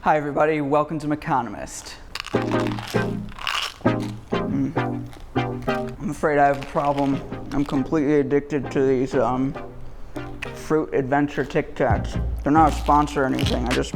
Hi everybody, welcome to Meconomist. I'm afraid I have a problem. I'm completely addicted to these fruit adventure Tic Tacs. They're not a sponsor or anything, I just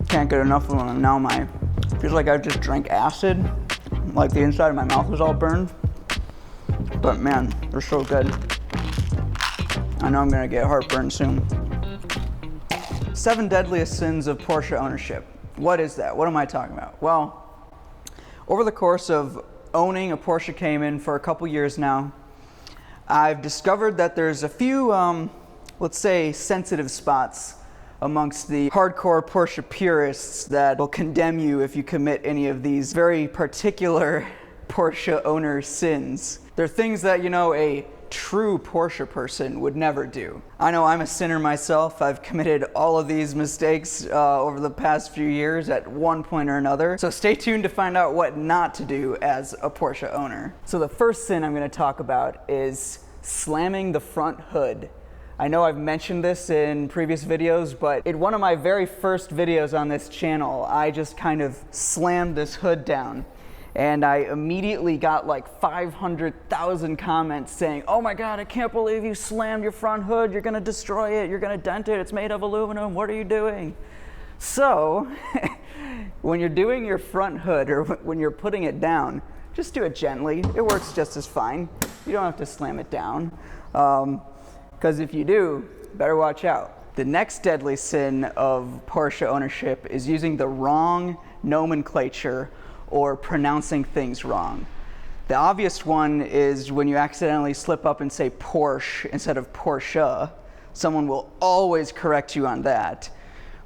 can't get enough of them, and now feels like I just drank acid. Like the inside of my mouth was all burned. But man, they're so good. I know I'm gonna get heartburn soon. 7 deadliest sins of Porsche ownership. What is that? What am I talking about? Well, over the course of owning a Porsche Cayman for a couple years now, I've discovered that there's a few, let's say, sensitive spots amongst the hardcore Porsche purists that will condemn you if you commit any of these very particular Porsche owner sins. They're things that, a true Porsche person would never do. I know I'm a sinner myself. I've committed all of these mistakes over the past few years at one point or another. So stay tuned to find out what not to do as a Porsche owner. So the first sin I'm going to talk about is slamming the front hood. I know I've mentioned this in previous videos, but in one of my very first videos on this channel, I just kind of slammed this hood down. And I immediately got like 500,000 comments saying, "Oh my God, I can't believe you slammed your front hood. You're gonna destroy it. You're gonna dent it. It's made of aluminum. What are you doing?" So, when you're doing your front hood or when you're putting it down, just do it gently. It works just as fine. You don't have to slam it down. Because if you do, better watch out. The next deadly sin of Porsche ownership is using the wrong nomenclature or pronouncing things wrong. The obvious one is when you accidentally slip up and say Porsche instead of Porsche. Someone will always correct you on that.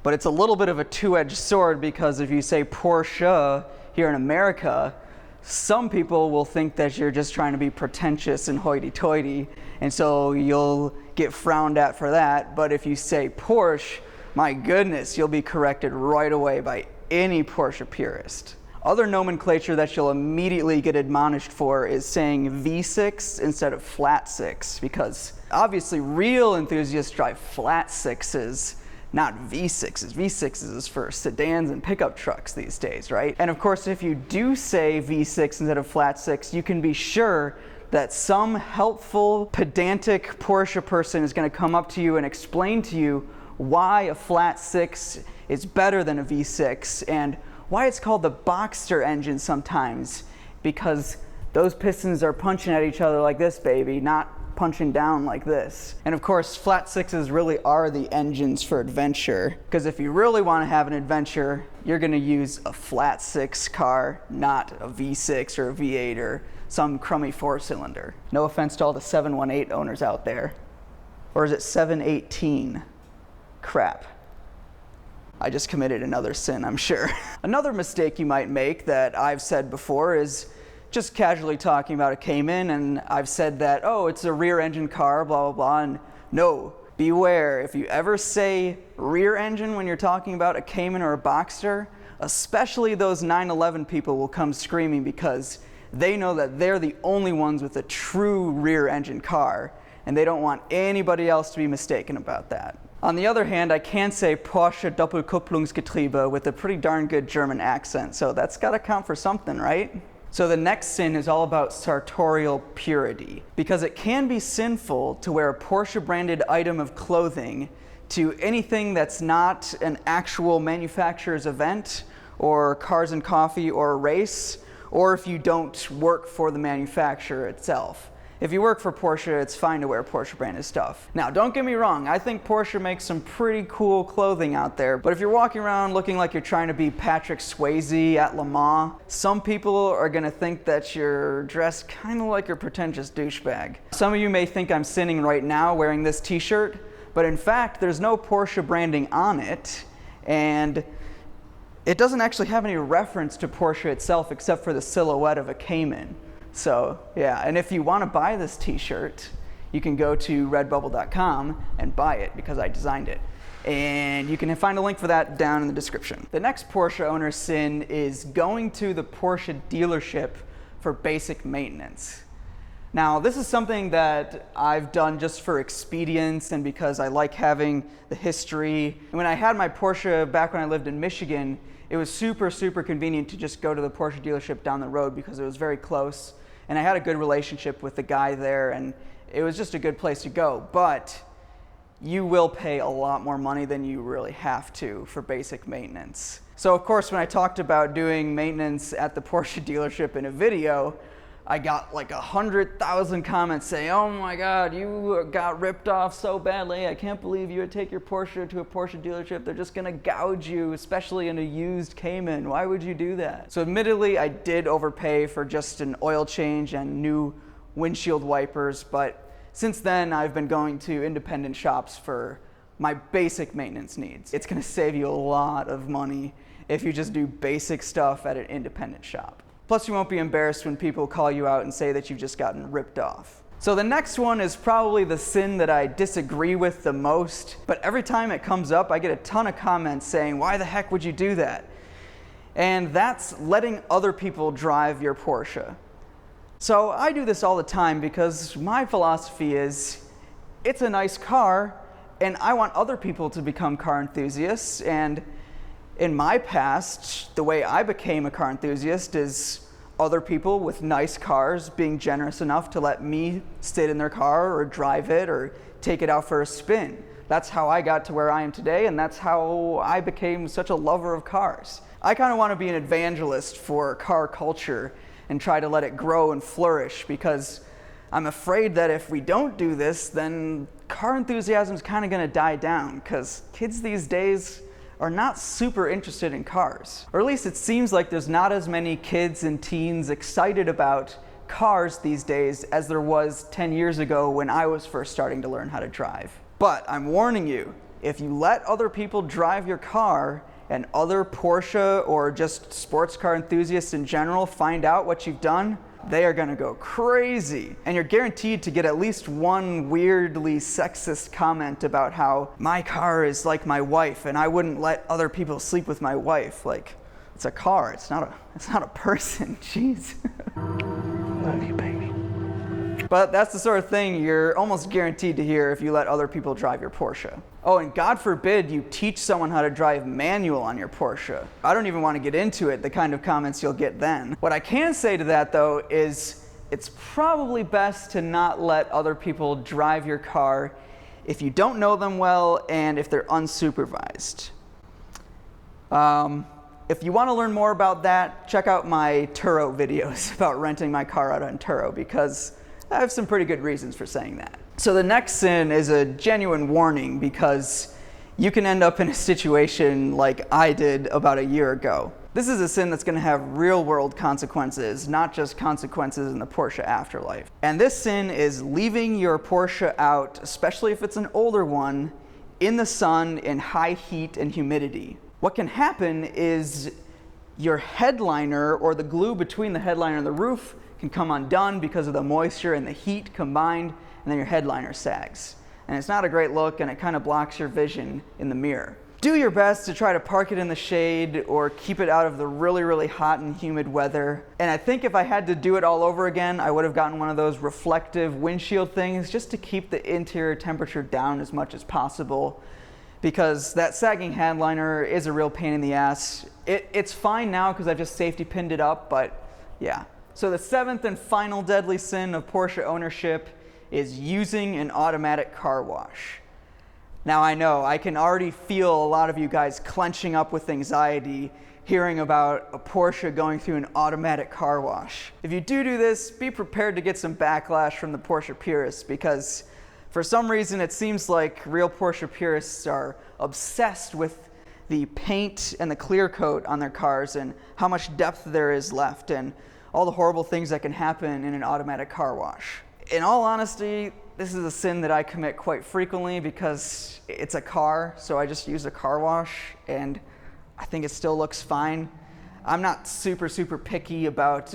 But it's a little bit of a two-edged sword, because if you say Porsche here in America, some people will think that you're just trying to be pretentious and hoity-toity, and so you'll get frowned at for that. But if you say Porsche, my goodness, you'll be corrected right away by any Porsche purist. Other nomenclature that you'll immediately get admonished for is saying V6 instead of flat 6, because obviously real enthusiasts drive flat 6s, not V6s. V6s is for sedans and pickup trucks these days, right? And of course, if you do say V6 instead of flat 6, you can be sure that some helpful, pedantic Porsche person is going to come up to you and explain to you why a flat 6 is better than a V6 and why it's called the Boxster engine sometimes, because those pistons are punching at each other like this, baby, not punching down like this. And of course, flat 6s really are the engines for adventure, because if you really want to have an adventure, you're going to use a flat 6 car, not a V6 or a V8 or some crummy 4-cylinder. No offense to all the 718 owners out there. Or is it 718? Crap. I just committed another sin, I'm sure. Another mistake you might make that I've said before is just casually talking about a Cayman, and I've said that, oh, it's a rear engine car, blah, blah, blah, and no, beware. If you ever say rear engine when you're talking about a Cayman or a Boxster, especially those 911 people will come screaming, because they know that they're the only ones with a true rear engine car, and they don't want anybody else to be mistaken about that. On the other hand, I can say Porsche Doppelkupplungsgetriebe with a pretty darn good German accent, so that's got to count for something, right? So the next sin is all about sartorial purity, because it can be sinful to wear a Porsche branded item of clothing to anything that's not an actual manufacturer's event or cars and coffee or a race, or if you don't work for the manufacturer itself. If you work for Porsche, it's fine to wear Porsche branded stuff. Now, don't get me wrong, I think Porsche makes some pretty cool clothing out there, but if you're walking around looking like you're trying to be Patrick Swayze at Le Mans, some people are gonna think that you're dressed kind of like a pretentious douchebag. Some of you may think I'm sinning right now wearing this t-shirt, but in fact, there's no Porsche branding on it, and it doesn't actually have any reference to Porsche itself except for the silhouette of a Cayman. So yeah, and if you want to buy this t-shirt, you can go to redbubble.com and buy it, because I designed it. And you can find a link for that down in the description. The next Porsche owner sin is going to the Porsche dealership for basic maintenance. Now, this is something that I've done just for expedience and because I like having the history. And when I had my Porsche back when I lived in Michigan, it was super, super convenient to just go to the Porsche dealership down the road because it was very close. And I had a good relationship with the guy there, and it was just a good place to go. But you will pay a lot more money than you really have to for basic maintenance. So of course, when I talked about doing maintenance at the Porsche dealership in a video, I got like 100,000 comments saying, "Oh my God, you got ripped off so badly. I can't believe you would take your Porsche to a Porsche dealership. They're just gonna gouge you, especially in a used Cayman. Why would you do that?" So admittedly, I did overpay for just an oil change and new windshield wipers, but since then, I've been going to independent shops for my basic maintenance needs. It's gonna save you a lot of money if you just do basic stuff at an independent shop. Plus, you won't be embarrassed when people call you out and say that you've just gotten ripped off. So the next one is probably the sin that I disagree with the most, but every time it comes up, I get a ton of comments saying, "Why the heck would you do that?" And that's letting other people drive your Porsche. So I do this all the time because my philosophy is, it's a nice car, and I want other people to become car enthusiasts. And in my past, the way I became a car enthusiast is other people with nice cars being generous enough to let me sit in their car or drive it or take it out for a spin. That's how I got to where I am today, and that's how I became such a lover of cars. I kind of want to be an evangelist for car culture and try to let it grow and flourish, because I'm afraid that if we don't do this, then car enthusiasm is kind of going to die down, because kids these days are not super interested in cars. Or at least it seems like there's not as many kids and teens excited about cars these days as there was 10 years ago when I was first starting to learn how to drive. But I'm warning you, if you let other people drive your car and other Porsche or just sports car enthusiasts in general find out what you've done, they are gonna go crazy. And you're guaranteed to get at least one weirdly sexist comment about how my car is like my wife and I wouldn't let other people sleep with my wife. Like, it's a car, it's not a person, jeez. Love you, baby. But that's the sort of thing you're almost guaranteed to hear if you let other people drive your Porsche. Oh, and God forbid you teach someone how to drive manual on your Porsche. I don't even want to get into it, the kind of comments you'll get then. What I can say to that, though, is it's probably best to not let other people drive your car if you don't know them well and if they're unsupervised. If you want to learn more about that, check out my Turo videos about renting my car out on Turo, because I have some pretty good reasons for saying that. So the next sin is a genuine warning, because you can end up in a situation like I did about a year ago. This is a sin that's going to have real-world consequences, not just consequences in the Porsche afterlife. And this sin is leaving your Porsche out, especially if it's an older one, in the sun in high heat and humidity. What can happen is your headliner, or the glue between the headliner and the roof, can come undone because of the moisture and the heat combined, and then your headliner sags. And it's not a great look, and it kind of blocks your vision in the mirror. Do your best to try to park it in the shade or keep it out of the really, really hot and humid weather. And I think if I had to do it all over again, I would have gotten one of those reflective windshield things just to keep the interior temperature down as much as possible, because that sagging headliner is a real pain in the ass. It's fine now because I've just safety pinned it up, but yeah. So the seventh and final deadly sin of Porsche ownership is using an automatic car wash. Now I know, I can already feel a lot of you guys clenching up with anxiety hearing about a Porsche going through an automatic car wash. If you do this, be prepared to get some backlash from the Porsche purists, because for some reason it seems like real Porsche purists are obsessed with the paint and the clear coat on their cars and how much depth there is left and all the horrible things that can happen in an automatic car wash. In all honesty, this is a sin that I commit quite frequently because it's a car, so I just use a car wash and I think it still looks fine. I'm not super picky about,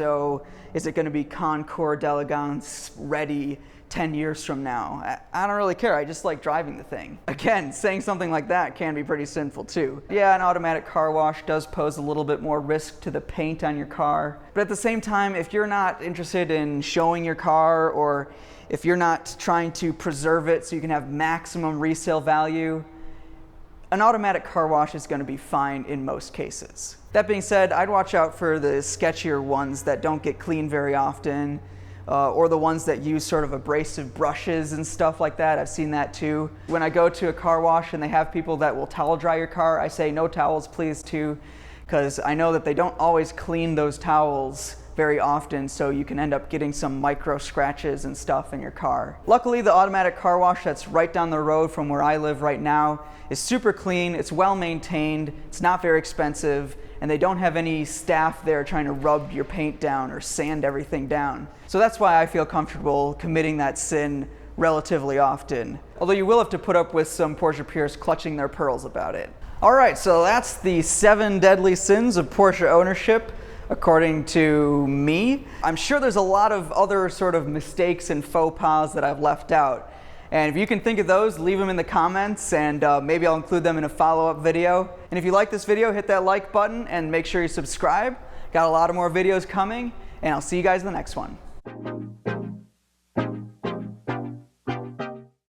is it going to be Concours d'Elegance ready 10 years from now. I don't really care. I just like driving the thing. Again, saying something like that can be pretty sinful too. Yeah, an automatic car wash does pose a little bit more risk to the paint on your car. But at the same time, if you're not interested in showing your car, or if you're not trying to preserve it so you can have maximum resale value, an automatic car wash is going to be fine in most cases. That being said, I'd watch out for the sketchier ones that don't get cleaned very often, or the ones that use sort of abrasive brushes and stuff like that. I've seen that too. When I go to a car wash and they have people that will towel dry your car, I say no towels please too, because I know that they don't always clean those towels very often, so you can end up getting some micro scratches and stuff in your car. Luckily, the automatic car wash that's right down the road from where I live right now is super clean, it's well maintained, it's not very expensive, and they don't have any staff there trying to rub your paint down or sand everything down. So that's why I feel comfortable committing that sin relatively often. Although you will have to put up with some Porsche peers clutching their pearls about it. All right, so that's the 7 deadly sins of Porsche ownership, according to me. I'm sure there's a lot of other sort of mistakes and faux pas that I've left out. And if you can think of those, leave them in the comments, and maybe I'll include them in a follow-up video. And if you like this video, hit that like button and make sure you subscribe. Got a lot of more videos coming, and I'll see you guys in the next one.